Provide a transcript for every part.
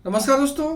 नमस्कार दोस्तों।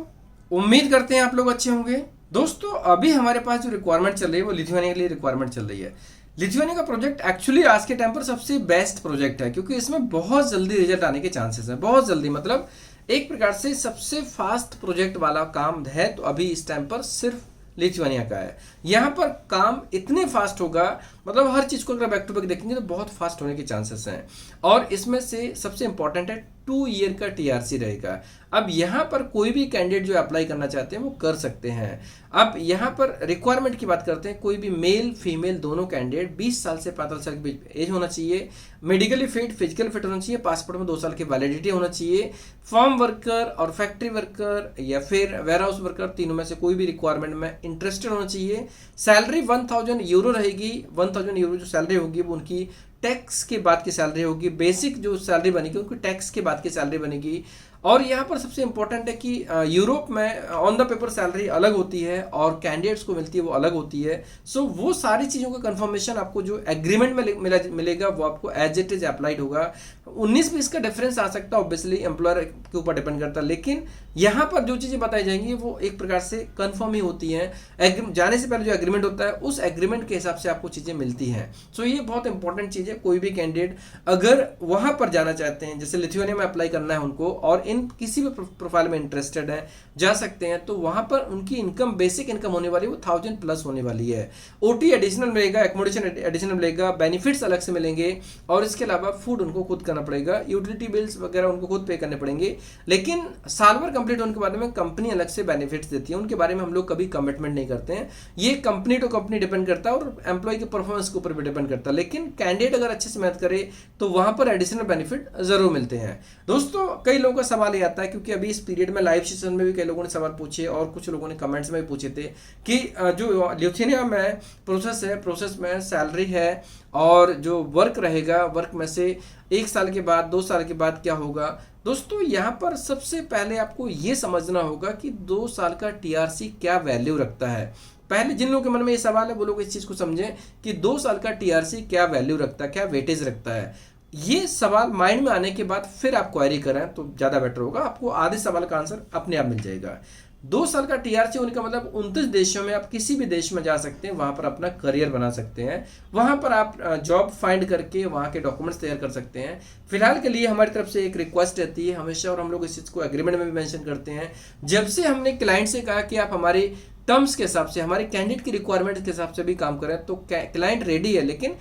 उम्मीद करते हैं आप लोग अच्छे होंगे। दोस्तों अभी हमारे पास जो रिक्वायरमेंट चल रही है वो लिथुआनिया के लिए रिक्वायरमेंट चल रही है। लिथुआनिया का प्रोजेक्ट एक्चुअली आज के टाइम पर सबसे बेस्ट प्रोजेक्ट है क्योंकि इसमें बहुत जल्दी रिजल्ट आने के चांसेस हैं। बहुत जल्दी मतलब एक प्रकार से सबसे फास्ट प्रोजेक्ट वाला काम है तो अभी इस टाइम पर सिर्फ लिथुआनिया का है। यहाँ पर काम इतने फास्ट होगा, मतलब हर चीज़ को अगर बैक टू बैक देखेंगे तो बहुत फास्ट होने के चांसेस हैं। और इसमें से सबसे इंपॉर्टेंट है 2 ईयर का टीआरसी रहेगा। अब यहाँ पर कोई भी कैंडिडेट जो अप्लाई करना चाहते हैं वो कर सकते हैं। अब यहाँ पर रिक्वायरमेंट की बात करते हैं। कोई भी मेल फीमेल दोनों कैंडिडेट 20 साल से 45 साल के बीच एज होना चाहिए, मेडिकली फिट फिजिकल फिट होना चाहिए, पासपोर्ट में 2 साल की वैलिडिटी होना चाहिए, फार्म वर्कर और फैक्ट्री वर्कर या फिर वेयर हाउस वर्कर, तीनों में से कोई भी रिक्वायरमेंट में इंटरेस्टेड होना चाहिए। सैलरी 1000 यूरो रहेगी। 1000 यूरो जो सैलरी होगी वो उनकी टैक्स के बाद की सैलरी होगी। बेसिक जो सैलरी बनेगी उनकी टैक्स के बाद की सैलरी बनेगी। और यहाँ पर सबसे इंपॉर्टेंट है कि यूरोप में ऑन द पेपर सैलरी अलग होती है और कैंडिडेट्स को मिलती है वो अलग होती है। सो वो सारी चीज़ों का कंफर्मेशन आपको जो एग्रीमेंट में मिलेगा वो आपको एज इट इज अप्लाइड होगा। 19-20 का डिफरेंस आ सकता है, ऑब्वियसली एम्प्लॉयर के ऊपर डिपेंड करता है, लेकिन यहाँ पर जो चीज़ें बताई जाएंगी वो एक प्रकार से कंफर्म ही होती हैं। जाने से पहले जो एग्रीमेंट होता है उस एग्रीमेंट के हिसाब से आपको चीज़ें मिलती हैं। सो ये बहुत इंपॉर्टेंट चीज़ है। कोई भी कैंडिडेट अगर वहाँ पर जाना चाहते हैं, जैसे लिथुआनिया में अप्लाई करना है उनको और इन किसी भी प्रोफाइल में इंटरेस्टेड है, जा सकते हैं। तो वहाँ पर उनकी इनकम बेसिक इनकम होने वाली वो 1000 प्लस होने वाली है। ओटी एडिशनल मिलेगा, एकोमोडेशन एडिशनल मिलेगा, बेनिफिट्स अलग से मिलेंगे और इसके अलावा फूड उनको खुद करना पड़ेगा, यूटिलिटी बिल्स वगैरह उनको खुद पे करने पड़ेंगे। लेकिन साल भर कंप्लीट होने के बाद में कंपनी अलग से बेनिफिट्स देती है, उनके बारे में हम लोग कभी कमिटमेंट नहीं करते हैं। ये कंपनी टू कंपनी डिपेंड करता है और एम्प्लॉय के परफॉर्मेंस के ऊपर भी डिपेंड करता है। लेकिन कैंडिडेट अगर अच्छे से मेहनत करे तो वहां पर एडिशनल बेनिफिट जरूर मिलते हैं। दोस्तों कई लोगों का सवाल ये आता है क्योंकि अभी इस पीरियड में लाइव सेशन में भी कई लोगों ने सवाल पूछे और कुछ लोगों ने कमेंट्स में भी पूछे थे कि जो लिथुआनिया में प्रोसेस है, प्रोसेस में सैलरी है और जो वर्क रहेगा, वर्क में से 1 साल के बाद 2 साल के बाद क्या होगा। दोस्तों यहाँ पर सबसे पहले आपको ये समझना होगा कि 2 साल का टीआरसी क्या वैल्यू रखता है। पहले जिन लोगों के मन में ये सवाल है वो लोग इस चीज़ को समझें कि 2 साल का टीआरसी क्या वैल्यू रखता है, क्या वेटेज रखता है। ये सवाल माइंड में आने के बाद फिर आप क्वेरी करें तो ज़्यादा बेटर होगा, आपको आधे सवाल का आंसर अपने आप मिल जाएगा। 2 साल का टीआरसी होने का मतलब 29 देशों में आप किसी भी देश में जा सकते हैं, वहां पर अपना करियर बना सकते हैं, वहां पर आप जॉब फाइंड करके वहां के डॉक्यूमेंट्स तैयार कर सकते हैं। फिलहाल के लिए हमारी तरफ से एक रिक्वेस्ट रहती है हमेशा और हम लोग इस चीज़ को एग्रीमेंट में भी मेंशन करते हैं। जब से हमने क्लाइंट से कहा कि आप हमारे टर्म्स के हिसाब से, हमारे कैंडिडेट की रिक्वायरमेंट के हिसाब से भी काम करें तो क्लाइंट रेडी है, लेकिन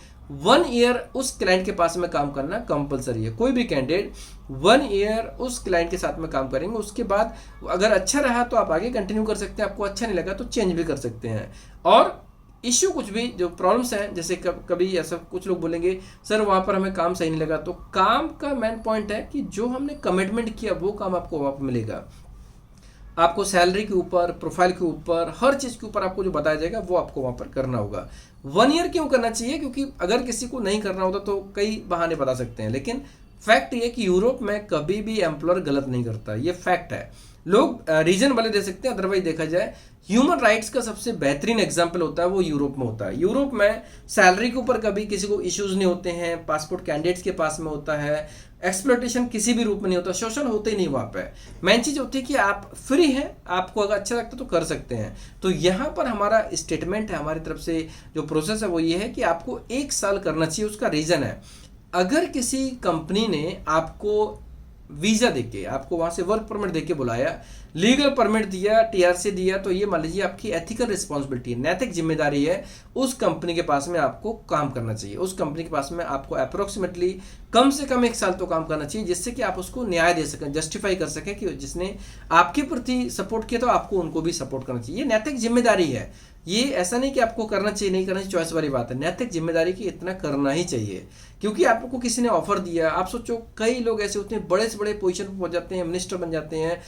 1 ईयर उस क्लाइंट के पास में काम करना कंपलसरी है। कोई भी कैंडिडेट 1 ईयर उस क्लाइंट के साथ में काम करेंगे, उसके बाद अगर अच्छा रहा तो आप आगे कंटिन्यू कर सकते हैं, आपको अच्छा नहीं लगा तो चेंज भी कर सकते हैं। और इश्यू कुछ भी जो प्रॉब्लम्स हैं, जैसे कभी ऐसा कुछ लोग बोलेंगे सर वहाँ पर हमें काम सही नहीं लगा, तो काम का मेन पॉइंट है कि जो हमने कमिटमेंट किया वो काम आपको वहाँ पर मिलेगा। आपको सैलरी के ऊपर, प्रोफाइल के ऊपर, हर चीज़ के ऊपर आपको जो बताया जाएगा वो आपको वहाँ पर करना होगा। 1 ईयर क्यों करना चाहिए? क्योंकि अगर किसी को नहीं करना होता तो कई बहाने बता सकते हैं, लेकिन फैक्ट ये कि यूरोप में कभी भी एम्प्लॉयर गलत नहीं करता, ये फैक्ट है। लोग रीजन भले दे सकते हैं, अदरवाइज देखा जाए ह्यूमन राइट्स का सबसे बेहतरीन एग्जाम्पल होता है वो यूरोप में होता है। यूरोप में सैलरी के ऊपर कभी किसी को इश्यूज नहीं होते हैं, पासपोर्ट कैंडिडेट्स के पास में होता है, एक्सप्लॉयटेशन किसी भी रूप में नहीं होता, शोषण होते ही नहीं वहाँ पे। मेन चीज़ होती है कि आप फ्री हैं, आपको अगर अच्छा लगता है तो कर सकते हैं। तो यहाँ पर हमारा स्टेटमेंट है, हमारी तरफ से जो प्रोसेस है वो ये है कि आपको 1 साल करना चाहिए। उसका रीज़न है, अगर किसी कंपनी ने आपको वीज़ा देके, आपको वहाँ से वर्क परमिट देके बुलाया, लीगल परमिट दिया, टीआरसी दिया, तो ये मान लीजिए आपकी एथिकल रिस्पॉन्सिबिलिटी है, नैतिक जिम्मेदारी है, उस कंपनी के पास में आपको काम करना चाहिए। उस कंपनी के पास में आपको अप्रोक्सीमेटली कम से कम 1 साल तो काम करना चाहिए, जिससे कि आप उसको न्याय दे सकें, जस्टिफाई कर सकें कि जिसने आपके प्रति सपोर्ट किया तो आपको उनको भी सपोर्ट करना चाहिए। ये नैतिक जिम्मेदारी है। ये ऐसा नहीं कि आपको करना चाहिए नहीं करना चाहिए, चॉइस वाली बात है। नैतिक जिम्मेदारी की इतना करना ही चाहिए क्योंकि आपको किसी ने ऑफर दिया। आप सोचो कई लोग ऐसे होते हैं बड़े से बड़े पोजीशन पर पहुंच जाते हैं, मिनिस्टर बन जाते हैं।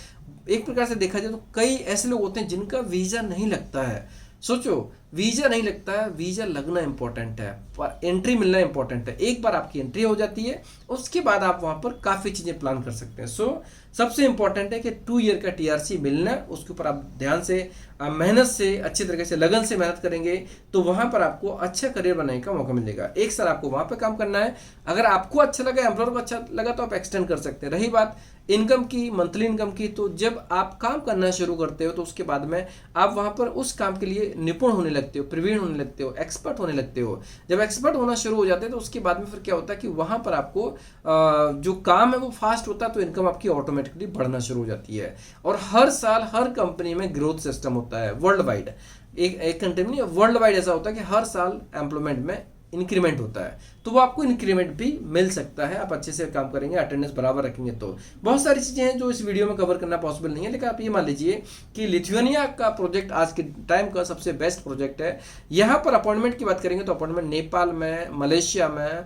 एक प्रकार से देखा जाए तो कई ऐसे लोग होते हैं जिनका वीज़ा नहीं लगता है। सोचो वीज़ा नहीं लगता है, वीज़ा लगना इंपॉर्टेंट है, पर एंट्री मिलना इंपॉर्टेंट है। एक बार आपकी एंट्री हो जाती है उसके बाद आप वहाँ पर काफ़ी चीज़ें प्लान कर सकते हैं। सो सबसे इंपॉर्टेंट है कि 2 ईयर का टीआरसी मिलना, उसके ऊपर आप ध्यान से मेहनत से अच्छी तरीके से लगन से मेहनत करेंगे तो वहाँ पर आपको अच्छा करियर बनाने का मौका मिलेगा। एक साल आपको वहाँ पर काम करना है। अगर आपको अच्छा लगा, एम्प्लॉयर को अच्छा लगा तो आप एक्सटेंड कर सकते हैं। रही बात इनकम की, मंथली इनकम की, तो जब आप काम करना शुरू करते हो तो उसके बाद में आप वहाँ पर उस काम के लिए निपुण होने लगते हो, प्रवीण होने लगते हो, एक्सपर्ट होने लगते हो। जब एक्सपर्ट होना शुरू हो जाते हैं तो उसके बाद में फिर क्या होता है कि वहाँ पर आपको जो काम है वो फास्ट होता है, तो इनकम आपकी ऑटोमेटिकली बढ़ना शुरू हो जाती है। और हर साल हर कंपनी में ग्रोथ सिस्टम होता है वर्ल्ड वाइड। एक कंट्री में नहीं, वर्ल्ड वाइड ऐसा होता है कि हर साल एम्प्लॉयमेंट में इंक्रीमेंट होता है, तो वो आपको इंक्रीमेंट भी मिल सकता है, आप अच्छे से काम करेंगे, अटेंडेंस बराबर रखेंगे तो। बहुत सारी चीज़ें हैं जो इस वीडियो में कवर करना पॉसिबल नहीं है, लेकिन आप ये मान लीजिए कि लिथुआनिया का प्रोजेक्ट आज के टाइम का सबसे बेस्ट प्रोजेक्ट है। यहाँ पर अपॉइंटमेंट की बात करेंगे तो अपॉइंटमेंट नेपाल में, मलेशिया में,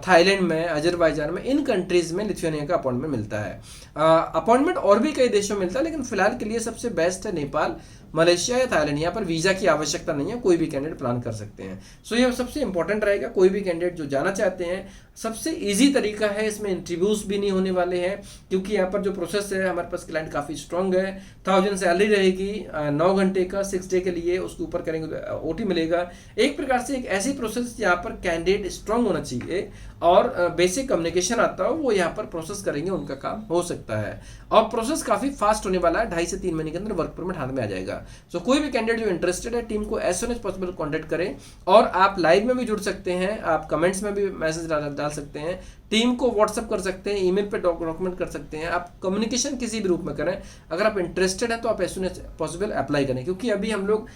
थाईलैंड में, अजरबैजान में, इन कंट्रीज में लिथुआनिया का अपॉइंटमेंट मिलता है। अपॉइंटमेंट और भी कई देशों में मिलता है, लेकिन फिलहाल के लिए सबसे बेस्ट है नेपाल, मलेशिया या थाईलैंड। यहाँ पर वीज़ा की आवश्यकता नहीं है, कोई भी कैंडिडेट प्लान कर सकते हैं। सो ये सबसे इंपॉर्टेंट रहेगा। कोई भी कैंडिडेट जो जाना चाहते हैं, सबसे इजी तरीका है, इसमें इंटरव्यूज भी नहीं होने वाले हैं, क्योंकि यहाँ पर जो प्रोसेस है हमारे पास क्लाइंट काफ़ी स्ट्रॉन्ग है। 1000 सैलरी रहेगी 9 घंटे का, 6 डे के लिए, उसके ऊपर करेंगे तो ओटी मिलेगा। एक प्रकार से एक ऐसी प्रोसेस यहाँ पर कैंडिडेट स्ट्रॉन्ग होना चाहिए और बेसिक कम्युनिकेशन आता हो, वो यहाँ पर प्रोसेस करेंगे, उनका काम हो सकता है। और प्रोसेस काफ़ी फास्ट होने वाला है, 2.5 से 3 महीने के अंदर वर्क परमिट हाथ में आ जाएगा। सो कोई भी कैंडिडेट जो इंटरेस्टेड है, टीम को as soon as possible contact करें। और आप लाइव में भी जुड़ सकते हैं, आप कमेंट्स में भी मैसेज डाल सकते हैं, टीम को व्हाट्सअप कर सकते हैं, ईमेल पे डॉक्यूमेंट कर सकते हैं, आप कम्युनिकेशन किसी भी रूप में करें। अगर आप इंटरेस्टेड हैं तो आप as soon as possible apply करें, क्योंकि अभी हम लोग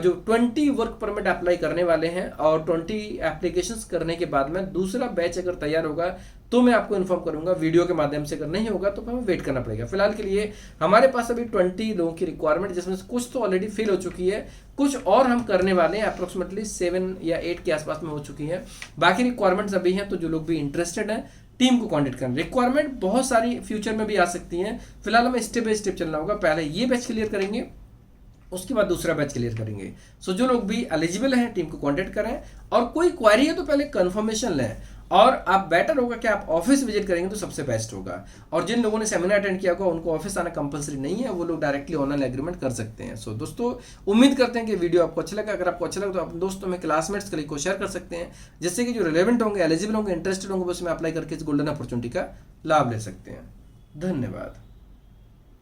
जो 20 वर्क परमिट अप्लाई करने वाले हैं और 20 एप्लीकेशंस करने के बाद में दूसरा बैच अगर तैयार होगा तो मैं आपको इन्फॉर्म करूंगा वीडियो के माध्यम से। अगर नहीं होगा तो हमें वेट करना पड़ेगा। फिलहाल के लिए हमारे पास अभी 20 लोगों की रिक्वायरमेंट, जिसमें से कुछ तो ऑलरेडी फिल हो चुकी है, कुछ और हम करने वाले हैं, अप्रोक्सीमेटली 7 या 8 के आसपास में हो चुकी है। बाकी रिक्वायरमेंट्स अभी हैं, तो जो लोग भी इंटरेस्टेड हैं टीम को कांटेक्ट करें। रिक्वायरमेंट बहुत सारी फ्यूचर में भी आ सकती हैं, फिलहाल हमें स्टेप बाय स्टेप चलना होगा। पहले ये बैच क्लियर करेंगे, उसके बाद दूसरा बैच क्लियर करेंगे। सो जो लोग भी एलिजिबल हैं टीम को कांटेक्ट करें, और कोई क्वेरी है तो पहले कंफर्मेशन लें। और आप बेटर होगा कि आप ऑफिस विजिट करेंगे तो सबसे बेस्ट होगा। और जिन लोगों ने सेमिनार अटेंड किया होगा उनको ऑफिस आना कंपलसरी नहीं है, वो लोग डायरेक्टली ऑनलाइन एग्रीमेंट कर सकते हैं। सो दोस्तों, उम्मीद करते हैं कि वीडियो आपको अच्छा लगा। अगर आपको अच्छा लगा तो अपने दोस्तों में, क्लासमेट्स के को शेयर कर सकते हैं, जिससे कि जो रिलेवेंट होंगे, एलिजिबल होंगे, इंटरेस्टेड होंगे, उसमें अप्लाई करके इस गोल्डन अपॉर्चुनिटी का लाभ ले सकते हैं। धन्यवाद।